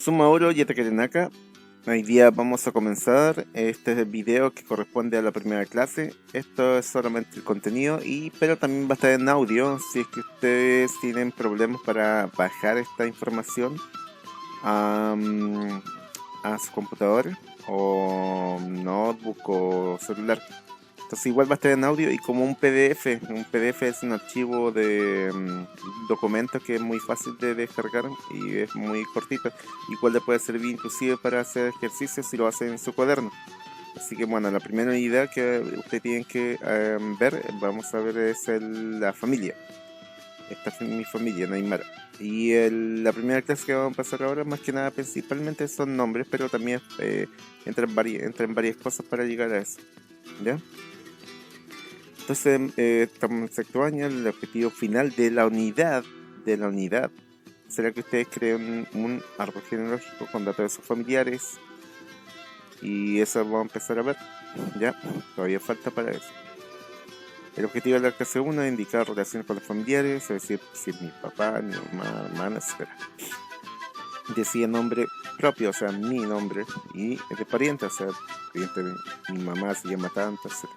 Sumauro Yetakerenaka. Hoy día vamos a comenzar este video que corresponde a la primera clase. Esto es solamente el contenido, pero también va a estar en audio si es que ustedes tienen problemas para bajar esta información a su computador o notebook o celular. Entonces igual va a estar en audio y como un PDF. Un PDF es un archivo de documentos que es muy fácil de descargar y es muy cortito. Igual le puede servir inclusive para hacer ejercicios si lo hace en su cuaderno. Así que bueno, la primera idea que ustedes tienen que vamos a ver, es la familia. Esta es mi familia, Neymar. Y la primera clase que vamos a pasar ahora, más que nada, principalmente son nombres, pero también entran varias cosas para llegar a eso. ¿Ya? Entonces, estamos en sexto año. El objetivo final de la unidad será que ustedes creen un árbol genealógico con datos de sus familiares, y eso vamos a empezar a ver. Ya, todavía falta para eso. El objetivo de la clase 1 es indicar relaciones con los familiares, es decir, si es mi papá, mi mamá, hermana, etc. Decía nombre propio, o sea, mi nombre, y es de pariente, o sea, pariente de mi mamá se llama tanto, etc.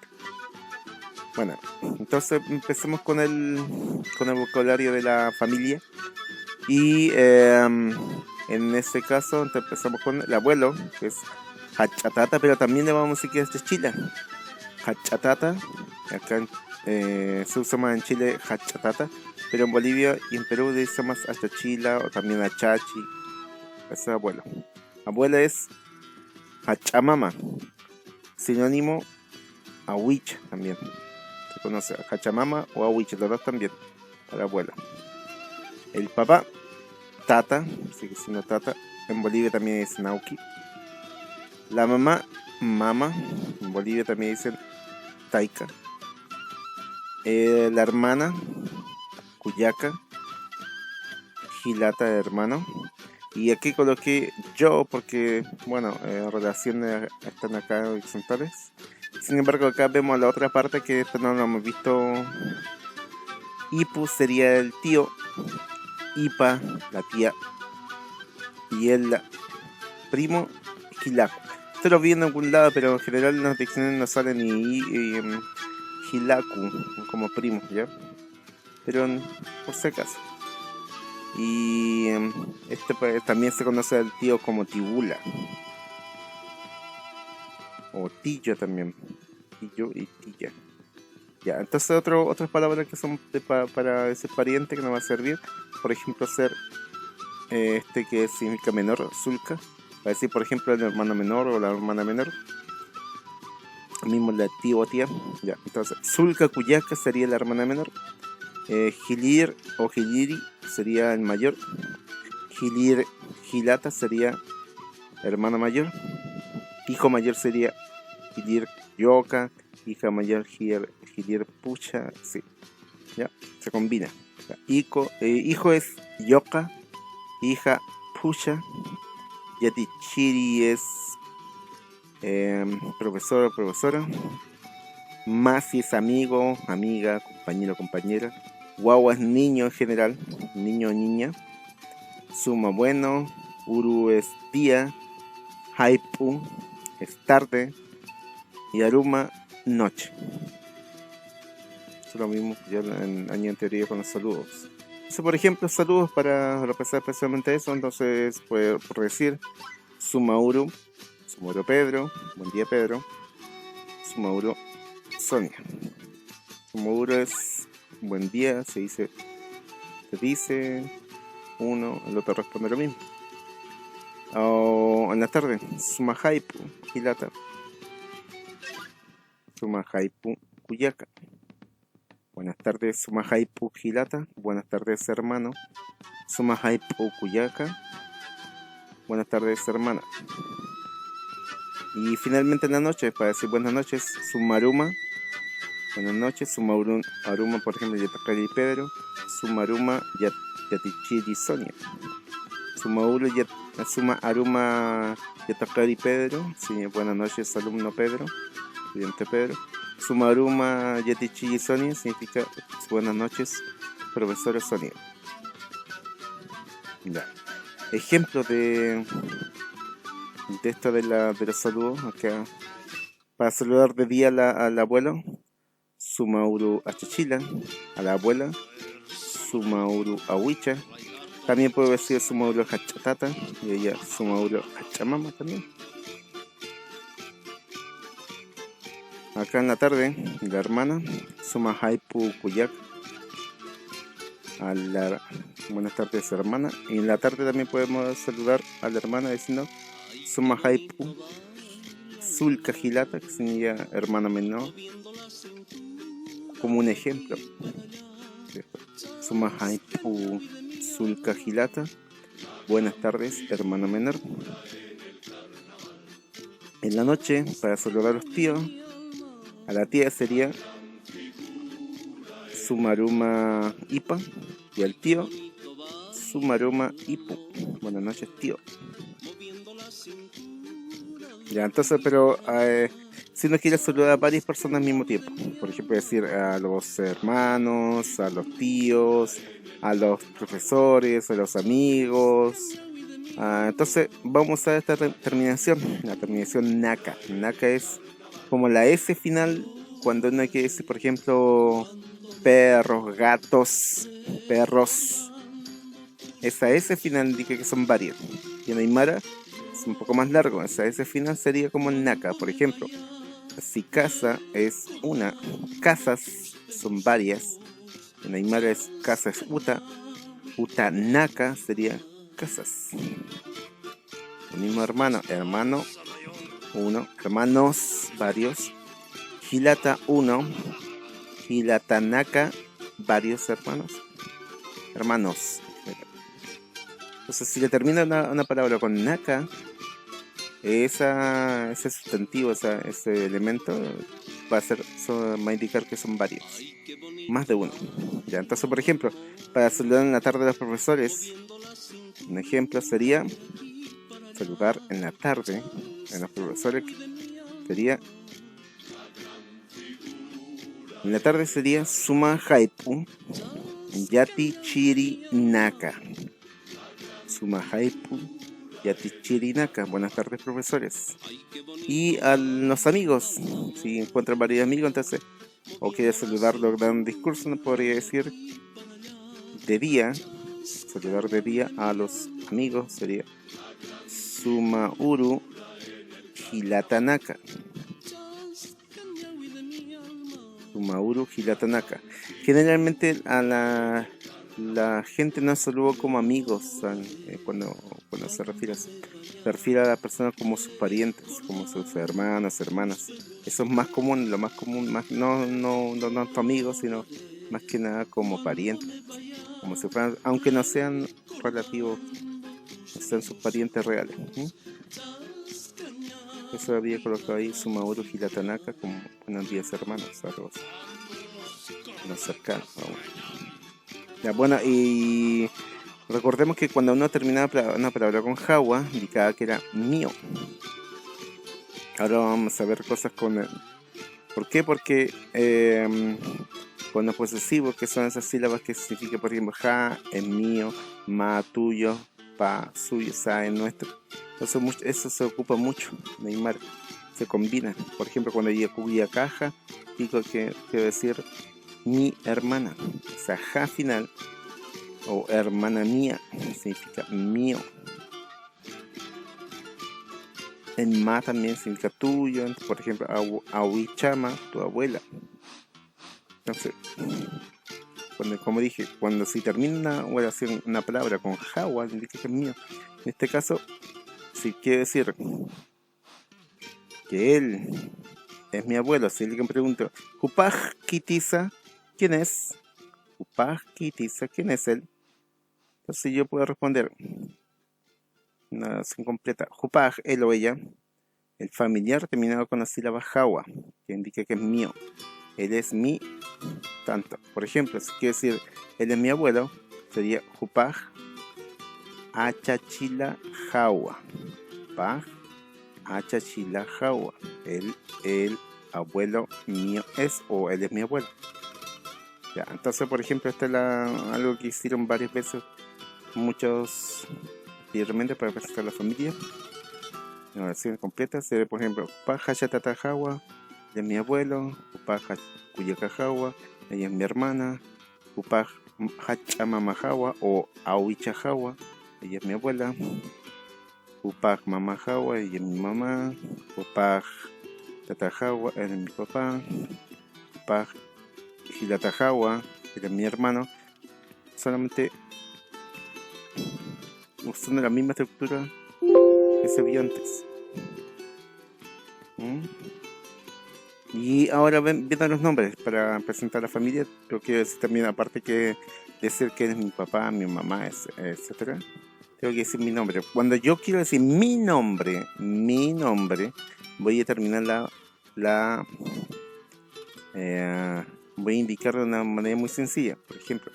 Bueno, entonces empecemos con el vocabulario de la familia. Y en este caso empezamos con el abuelo, que es Hachatata, pero también le vamos a decir que es de Chile. Hachatata, acá se usa más en Chile Hachatata, pero en Bolivia y en Perú le dice más Achachila o también Achachi. Ese es abuelo. Abuela es Hachamama, sinónimo Awicha también. Se conoce a Hachamama o Awicha, los dos también, para abuela. El papá, Tata, sigue siendo Tata. En Bolivia también es Nauki. La mamá, Mama. En Bolivia también dicen Taika. La hermana, Cuyaca. Gilata, hermano. Y aquí coloqué yo porque, bueno, relaciones están acá horizontales. Sin embargo, acá vemos la otra parte que esto no lo hemos visto. Ipu sería el tío. Ipa, la tía. Y el primo, Hilaku. Esto lo vi en algún lado, pero en general en las diccionarios no sale ni Hilaku como primo, ¿ya? Pero por si acaso. Y pues, también se conoce al tío como Tibula. O Tillo también. Tillo y Tilla. Ya, entonces otras palabras que son para ese pariente que nos va a servir. Por ejemplo, ser que significa menor, Zulka. Para decir, por ejemplo, el hermano menor o la hermana menor. Mismo la tío o tía. Ya, entonces, Zulka Cuyaca sería la hermana menor. Gilir o Giliri sería el mayor. Gilata sería hermana mayor. Hijo mayor sería Gilir Yoka. Hija mayor Gilir Pucha. Sí, ya, se combina. Ya. Hijo es Yoka. Hija Pucha. Yatichiri es profesor o profesora. Masi es amigo, amiga, compañero, compañera. Guagua es niño en general, niño o niña. Suma bueno. Uru es día. Haipu es tarde. Y Aruma, noche. Eso es lo mismo ya en año anterior con los saludos. Entonces, por ejemplo, saludos para repasar especialmente eso. Entonces, por decir, Sumauro Pedro, buen día Pedro. Sumauro Sonia. Sumauro es buen día, se dice uno, el otro responde lo mismo. O en la tarde, Sumahaipu Hilata. Sumahaipu Cuyaca. Buenas tardes, Sumahaipu Hilata. Buenas tardes, hermano. Sumahaipu Cuyaca. Buenas tardes, hermana. Y finalmente en la noche, para decir buenas noches, Sumaruma. Buenas noches, Sumaruma, por ejemplo, Yatakari Pedro. Sumaruma Yatichiri Sonia. Suma Aruma Yatakari Pedro. Sí, buenas noches, alumno Pedro. Estudiante Pedro. Sumaruma Yatichiri Sonia significa buenas noches, profesora Sonia. Ya. ejemplos de esto de los saludos. Acá, para saludar de día al abuelo, Sumauru Achachila, a la abuela, Sumauru Awicha. También puede decir Sumauru Hachatata y ella Sumauru Hachamama también. Acá en la tarde, la hermana, Sumahaipu Kuyak, a la buenas tardes hermana. Y en la tarde también podemos saludar a la hermana diciendo Sumahaipu Sulcajilata, que significa hermana menor, como un ejemplo. Sumahaipu Sulcajilata, buenas tardes hermana menor. En la noche, para saludar a los tíos, a la tía sería Sumaruma Ipa y al tío Sumaruma Ipu. Buenas noches, tío. Ya, entonces, pero si uno quiere saludar a varias personas al mismo tiempo, por ejemplo, decir a los hermanos, a los tíos, a los profesores, a los amigos. Entonces, vamos a usar esta terminación, la terminación naka. Naka es como la S final cuando uno quiere decir, por ejemplo, perros, gatos, perros. Esa S final indica que son varios. Y en Aymara es un poco más largo. Esa S final sería como naka. Por ejemplo, si casa es una, casas son varias. En Aymara es casa es uta. Uta naka sería casas. El mismo hermano, hermano uno, hermanos varios. Hilata uno, hilatanaka varios hermanos. Hermanos. Entonces, si le termina una palabra con naka, ese sustantivo, ese elemento, va a indicar que son varios. Más de uno. Ya, entonces, por ejemplo, para saludar en la tarde a los profesores, un ejemplo sería saludar en la tarde a los profesores. En la tarde sería Suma Haipu Yati Chiri Naka. Suma Haipu Yati Chiri Naka. Buenas tardes, profesores. Y a los amigos, si encuentran varios amigos, entonces, o quiere saludarlo en un discurso, no podría decir de día. Saludar de día a los amigos sería Sumauru Hilatanaka. Sumauru Hilatanaka. Generalmente a la gente no saluda como amigos cuando se refiere a la persona como sus parientes, como sus hermanas, hermanas. Eso es más común, lo más común, más no tu amigo, sino más que nada como parientes, como si fueran, aunque no sean relativos, no sean sus parientes reales. Eso había colocado ahí Sumauru Hilatanaka como unos 10 hermanos, algo así. Los cercanos. Ya, bueno, y recordemos que cuando uno terminaba una palabra con jawa, indicaba que era mío. Ahora vamos a ver cosas con el... ¿Por qué? Porque con los posesivos, que son esas sílabas que significa, por ejemplo, ja, es mío, ma, tuyo, pa, suyo, sa, es nuestro. Entonces eso se ocupa mucho, Neymar. Se combina. Por ejemplo, cuando digo cuya caja, digo que quiero decir mi hermana. O sea, ja final o hermana mía significa mío. En ma también significa tuyo. Por ejemplo, awichama, tu abuela. Entonces, como dije, cuando se termina una oración, una palabra con jawa, indica que es mío. En este caso, si quiere decir que él es mi abuelo, si alguien me pregunta, Jupaj Kitisa, ¿quién es? Jupaj Kitisa, ¿quién es él? Entonces yo puedo responder una oración completa, Jupaj, él o ella, el familiar terminado con la sílaba jawa, que indica que es mío. Él es mi tanto. Por ejemplo, si quiere decir él es mi abuelo, sería Jupaj Achachila Jawa. Paj Achachila Jawa. El abuelo mío es, o él es mi abuelo. Ya, entonces, por ejemplo, esta es algo que hicieron varias veces muchos anteriormente para presentar a la familia. La oración completa sería, por ejemplo, Upaja Yatatajawa, de mi abuelo, Upaja Cuyacajawa, ella es mi hermana, Upaj Hachamamajawa o Awichajawa, ella es mi abuela, Upaj Mamajawa, ella es mi mamá, Upaj Tatajawa, él es mi papá, Upaj Hilatajawa, era mi hermano, solamente usando la misma estructura que se vio antes. Y ahora viendo los nombres para presentar a la familia, yo quiero decir también, aparte que decir que es mi papá, mi mamá, etcétera, tengo que decir mi nombre. Cuando yo quiero decir mi nombre, voy a terminar voy a indicar de una manera muy sencilla. Por ejemplo,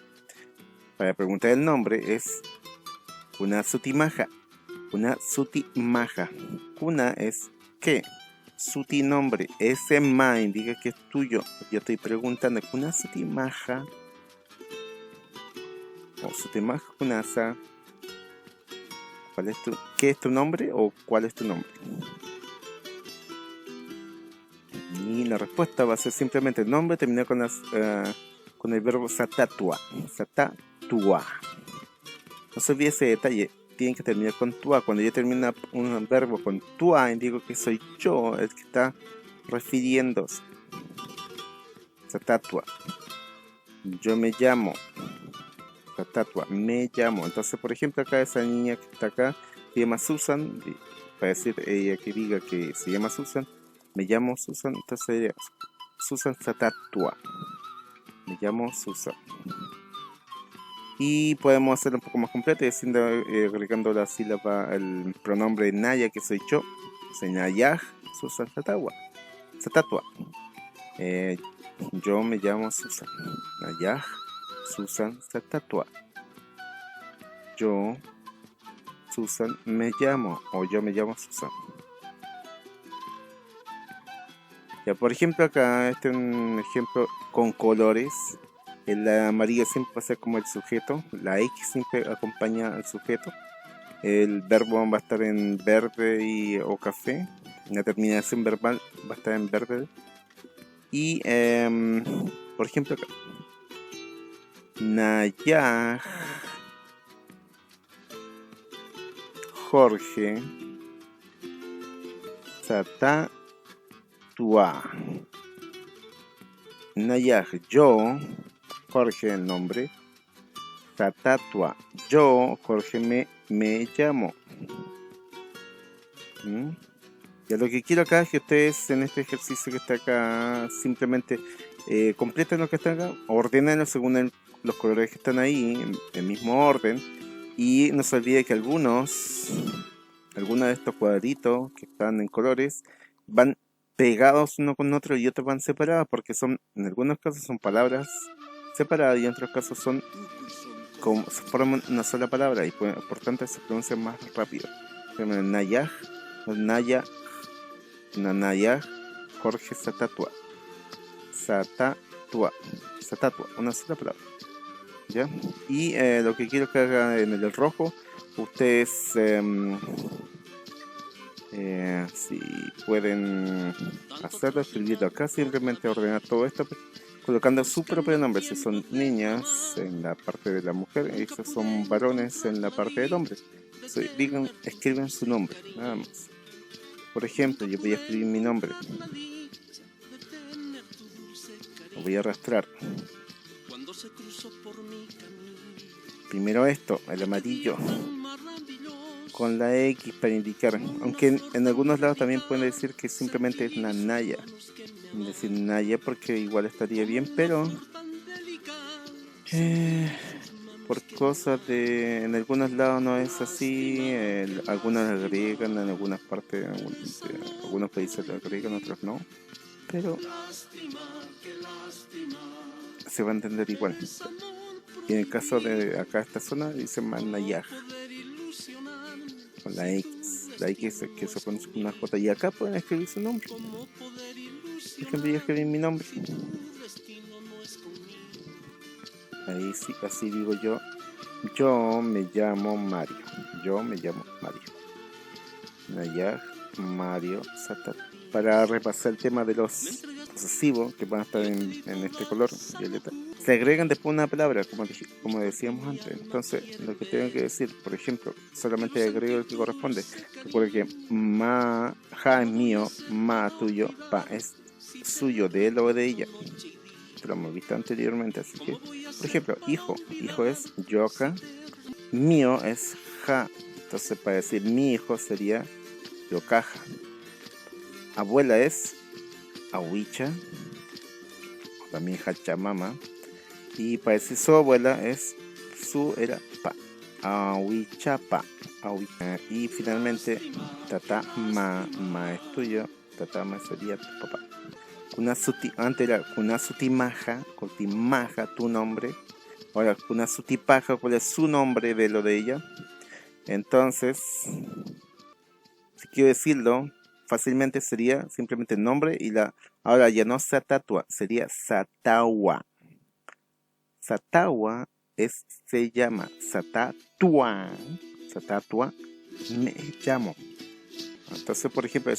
para preguntar el nombre es una sutimaja. Una sutimaja. Kuna es ¿qué? Suti nombre. Ese ma indica que es tuyo. Yo estoy preguntando kuna sutimaja. O sutimaja kunasa. ¿Qué es tu nombre o cuál es tu nombre? Y la respuesta va a ser simplemente el nombre terminado con el verbo satatua. Satatua. No se olvide ese detalle. Tienen que terminar con tua. Cuando yo termino un verbo con tua, indico que soy yo el que está refiriéndose. Satatua. Yo me llamo. Satatua. Me llamo. Entonces, por ejemplo, acá esa niña que está acá se llama Susan. Para decir ella que diga que se llama Susan, me llamo Susan. Entonces, Susan Satatua. Me llamo Susan. Y podemos hacerlo un poco más completo diciendo, agregando la sílaba, el pronombre Naya, que soy yo. Soy Nayaj Susan Satatua. Yo me llamo Susan. Nayaj Susan Satatua. Yo, Susan, me llamo. O yo me llamo Susan. Ya, por ejemplo, acá este es un ejemplo con colores. El amarillo siempre va a ser como el sujeto. La X siempre acompaña al sujeto. El verbo va a estar en verde o café. La terminación verbal va a estar en verde. Y, por ejemplo, acá. Nayaj Jorge Satatua. Nayaj, yo, Jorge el nombre, Satatua, yo, Jorge me llamo. Ya lo que quiero acá es que ustedes en este ejercicio que está acá simplemente completen lo que está acá, ordenenlo según los colores que están ahí, en el mismo orden, y no se olvide que algunos de estos cuadritos que están en colores van pegados uno con otro y otros van separados, porque en algunos casos son palabras separadas y en otros casos se forman una sola palabra y por tanto se pronuncia más rápido. Nayaj, Jorge Satatua, una sola palabra. ¿Ya? Y lo que quiero que haga en el rojo, ustedes si pueden hacerlo, escribirlo acá, simplemente ordenar todo esto colocando su propio nombre. Si son niñas en la parte de la mujer, y si son varones en la parte del hombre, escriben su nombre, nada más. Por ejemplo, yo voy a escribir mi nombre, lo voy a arrastrar. Primero esto, el amarillo, con la X para indicar, aunque en algunos lados también pueden decir que simplemente es una Naya, decir Naya porque igual estaría bien, pero por cosas en algunos lados no es así, algunas agregan, en algunas partes, algunos países lo agregan, otros no, pero se va a entender igual. Y en el caso de acá esta zona dice Manayaj con la X que se pone una J, y acá pueden escribir su nombre. Por ejemplo, yo escribí mi nombre, ahí sí, así digo yo, Yo me llamo Mario. Yo me llamo Mario. Nayar, Mario, Sata. Para repasar el tema de los posesivos que van a estar en este color violeta, se agregan después una palabra, como decíamos antes. Entonces, lo que tengo que decir, por ejemplo, solamente agrego el que corresponde. Recuerda que ma, ja es mío, ma tuyo, pa es suyo, de él o de ella. Esto lo hemos visto anteriormente, así que, por ejemplo, hijo es yoka, mío es ja. Entonces, para decir mi hijo sería yokaja. Abuela es awicha, también hachamama. Y para decir su abuela es su era pa, awichapa. Y finalmente tata ma es tuyo, tata ma sería tu papá. Kunasuti, antes era kunasuti maja, tu nombre. Ahora kunasuti paja, ¿cuál es su nombre de lo de ella? Entonces, si quiero decirlo fácilmente, sería simplemente nombre y ahora ya no satatua, sería satawa. Satawa se llama satatua. Satatua me llamo. Entonces, por ejemplo,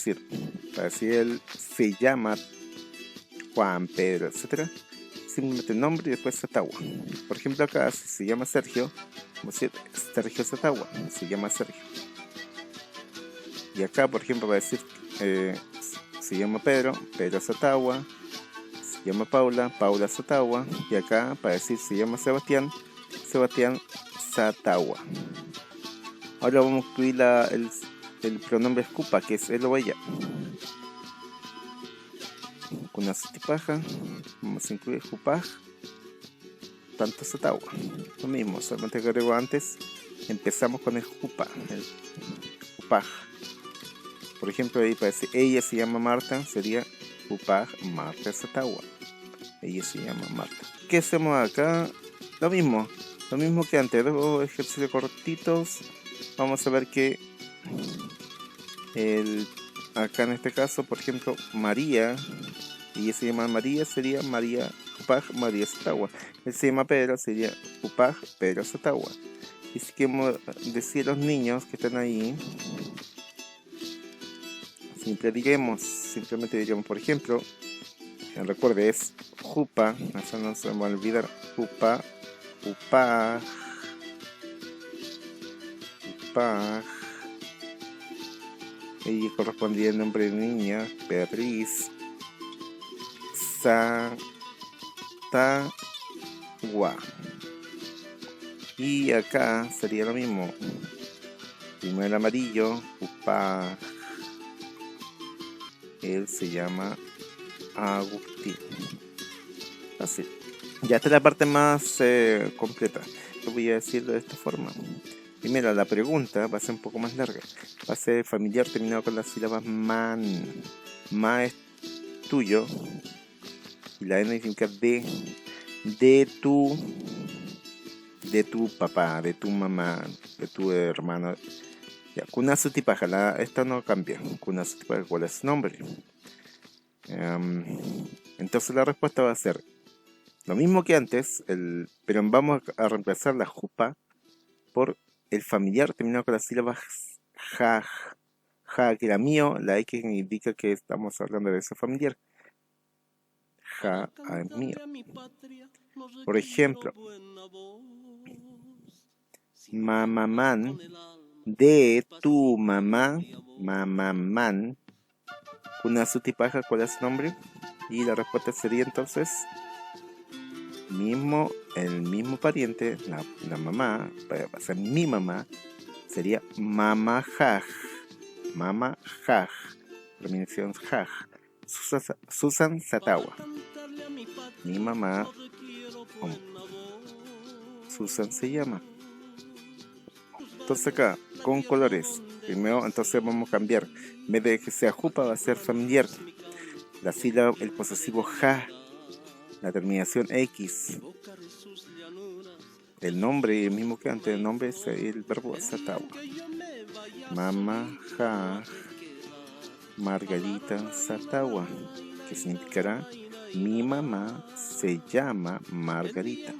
para decir él se llama Juan, Pedro, etcétera, simplemente nombre y después Satawa. Por ejemplo, acá si se llama Sergio, vamos a decir Sergio Satawa, se llama Sergio. Y acá, por ejemplo, va a decir se llama Pedro, Pedro Satawa, se llama Paula, Paula Satawa. Y acá, para decir se llama Sebastián, Sebastián Satawa. Ahora vamos a incluir el pronombre escupa, que es él o ella. Kuna sutipaja, vamos a incluir jupaj, tanto Satawa. Lo mismo, solamente que agrego antes, empezamos con el jupa, el jupaj. Por ejemplo, ahí para decir ella se llama Marta, sería jupaj Marta Satawa. Ella se llama Marta. ¿Qué hacemos acá? Lo mismo que antes, dos ejercicios cortitos. Vamos a ver que acá en este caso, por ejemplo, María, ella se llama María, sería María Upaj, María Satawa. Él se llama Pedro, sería Upaj, Pedro Satawa. Y si queremos decir a los niños que están ahí, simplemente diremos, por ejemplo, recuerde, es Jupa, eso no se me va a olvidar, Jupa, Upaj, Upaj. Ella correspondía el nombre de niña, Beatriz, Satawa. Y acá sería lo mismo. Primero el amarillo, Upaj. Él se llama Agustín. Así. Ya está la parte más completa. Lo voy a decirlo de esta forma. Primero, la pregunta va a ser un poco más larga. Va a ser familiar terminado con las sílabas man. Ma es tuyo. Y la N significa de tu papá, de tu mamá, de tu hermano. Ya, Kunasutipaja, esta no cambia. Kunasutipaja, ¿cuál es su nombre? Entonces la respuesta va a ser lo mismo que antes, pero vamos a reemplazar la jupa por el familiar terminado con las sílabas ja, que era mío, la X indica que estamos hablando de ese familiar. Ja, es mío. Por ejemplo, mamamán, de tu mamá, mamamán, Kunasutipaja, ¿cuál es su nombre? Y la respuesta sería entonces el mismo pariente, la mamá, para ser mi mamá, sería mama jaj, terminación jaj, Susan Satawa. Mi mamá, Susan se llama. Entonces acá, con colores, primero entonces vamos a cambiar, en vez de que sea jupa va a ser familiar. La sílaba, el posesivo ja, la terminación X. El nombre, el mismo que antes, el nombre es el verbo Satawa. Mama, ja, Margarita Satawa, que significará mi mamá se llama Margarita.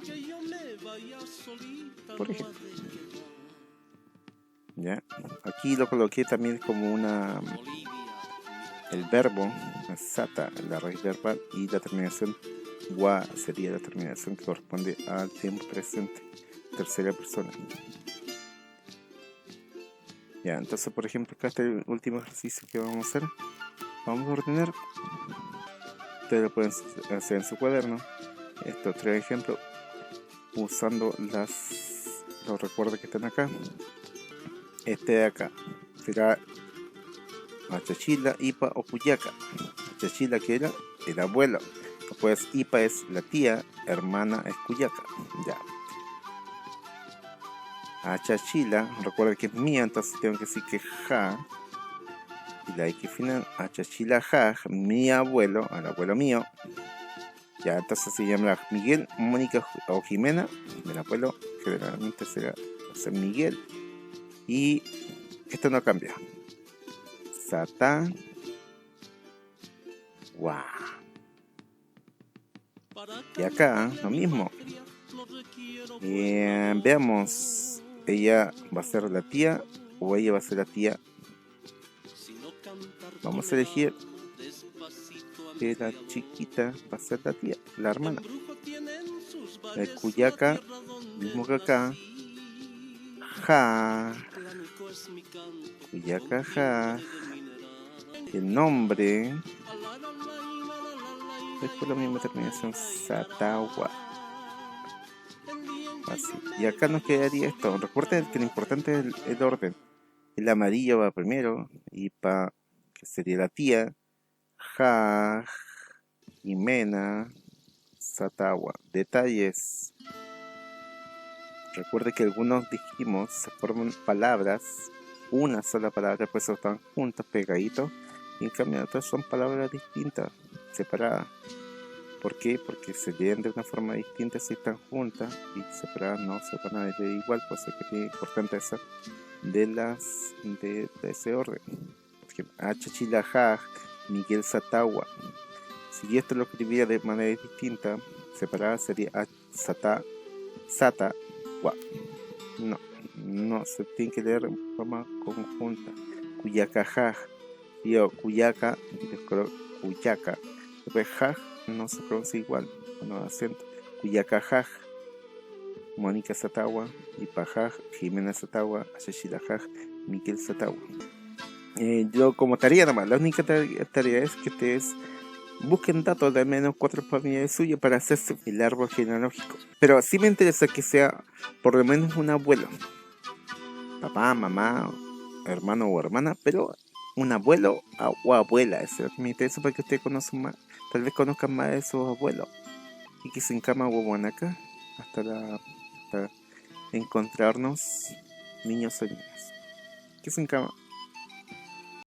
por ejemplo. ¿Ya? Aquí lo coloqué también como el verbo sata, la raíz verbal, y la terminación wa sería la terminación que corresponde al tiempo presente, tercera persona. Ya, entonces por ejemplo acá está el último ejercicio que vamos a hacer. Vamos a ordenar. Ustedes lo pueden hacer en su cuaderno. Estos 3 ejemplos usando los recuerdos que están acá. Este de acá será Achachila, Ipa o Cuyaca. Achachila, que era el abuelo. Después Ipa es la tía, hermana es Cuyaca. Ya. Achachila, recuerda que es mía, entonces tengo que decir que ja. Y la X final, Achachila ja, mi abuelo, el abuelo mío. Ya, entonces se llama Miguel, Mónica o Jimena. El abuelo generalmente será Miguel. Y esto no cambia. Sata. Wow. Y acá lo mismo. Veamos. Ella va a ser la tía o ella va a ser la tía. Vamos a elegir que la chiquita va a ser la tía, la hermana. El Cuyaca, mismo que acá. Ja. Cuyaca ja. El nombre es por la misma terminación, Satagua. Así. Y acá nos quedaría esto. Recuerden que lo importante es el orden. El amarillo va primero, y que sería la tía, ja, Jimena, Satagua. Detalles. Recuerde que algunos dijimos se forman palabras, una sola palabra, pues están juntas, pegaditos, y en cambio otras son palabras distintas, separadas. ¿Por qué? Porque se leen de una forma distinta si están juntas, y separadas no se van a leer igual, pues es que es importante eso de ese orden. Por ejemplo, Achachilajaj, Miguel Satagua. Si esto lo escribiera de manera distinta, separada, sería Sata. No se tiene que leer en forma conjunta. Cuyacajaj, yo Cuyaca, Cuyaca, después jaj no se pronuncia igual, no acento. Cuyacajaj, Mónica Satagua, y Pajaj, Jimena Satagua, Achachilajaj, Miguel Satagua. Yo como tarea nomás, la única tarea es que ustedes busquen datos de al menos 4 familias suyas para hacerse el árbol genealógico. Pero sí me interesa que sea por lo menos un abuelo. Papá, mamá, hermano o hermana, pero un abuelo o abuela. Eso me interesa para que ustedes conozcan más, tal vez conozcan más de sus abuelos. Y que se encama Huahuanaca hasta encontrarnos, niños o niñas. Que se encama.